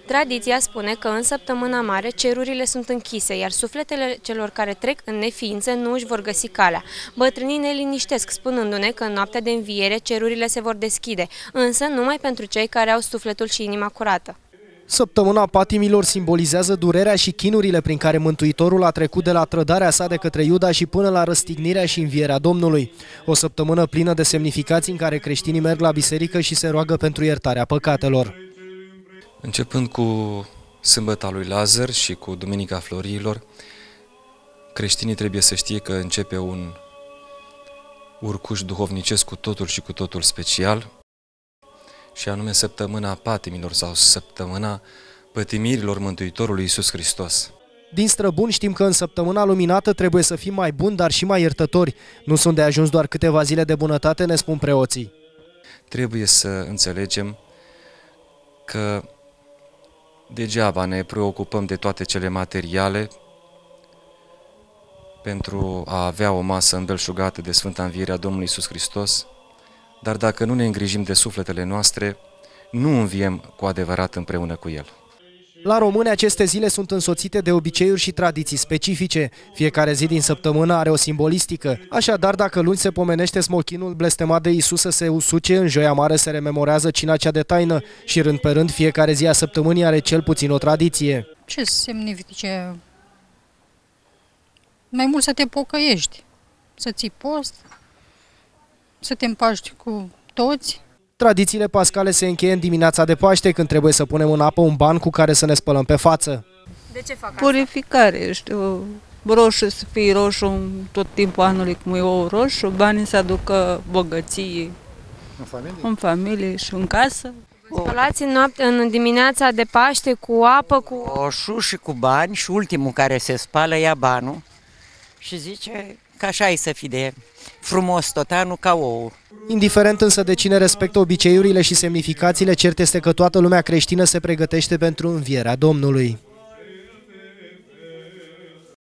Tradiția spune că în săptămâna mare cerurile sunt închise, iar sufletele celor care trec în neființă nu își vor găsi calea. Bătrânii ne liniștesc, spunându-ne că în noaptea de înviere cerurile se vor deschide, însă numai pentru cei care au sufletul și inima curată. Săptămâna patimilor simbolizează durerea și chinurile prin care Mântuitorul a trecut de la trădarea sa de către Iuda și până la răstignirea și învierea Domnului. O săptămână plină de semnificații în care creștinii merg la biserică și se roagă pentru iertarea păcatelor. Începând cu sâmbăta lui Lazar și cu Duminica Florilor, creștinii trebuie să știe că începe un urcuș duhovnicesc cu totul și cu totul special, și anume săptămâna patimilor sau săptămâna pătimirilor Mântuitorului Iisus Hristos. Din străbuni știm că în săptămâna luminată trebuie să fim mai buni, dar și mai iertători. Nu sunt de ajuns doar câteva zile de bunătate, ne spun preoții. Trebuie să înțelegem că degeaba ne preocupăm de toate cele materiale pentru a avea o masă îmbelșugată de Sfânta Înviere a Domnului Iisus Hristos, dar dacă nu ne îngrijim de sufletele noastre, nu înviem cu adevărat împreună cu El. La români aceste zile sunt însoțite de obiceiuri și tradiții specifice. Fiecare zi din săptămână are o simbolistică. Așadar, dacă luni se pomenește smochinul blestemat de Iisus să se usuce, în Joia Mare se rememorează cina cea de taină și rând pe rând fiecare zi a săptămânii are cel puțin o tradiție. Ce semnifică? Mai mult să te pocăiești, să ții post, să te împaști cu toți. Tradițiile pascale se încheie în dimineața de Paște, când trebuie să punem în apă un ban cu care să ne spălăm pe față. De ce fac asta? Purificare, știu, roșu să fie roșu în tot timpul anului, cum e ou roșu, banii să aducă bogății în familie și în casă. Spălați în dimineața de Paște cu apă, cu roșu și cu bani și ultimul care se spală ia banul și zice că așa e să fie de frumos tot anul ca ou. Indiferent însă de cine respectă obiceiurile și semnificațiile, cert este că toată lumea creștină se pregătește pentru învierea Domnului.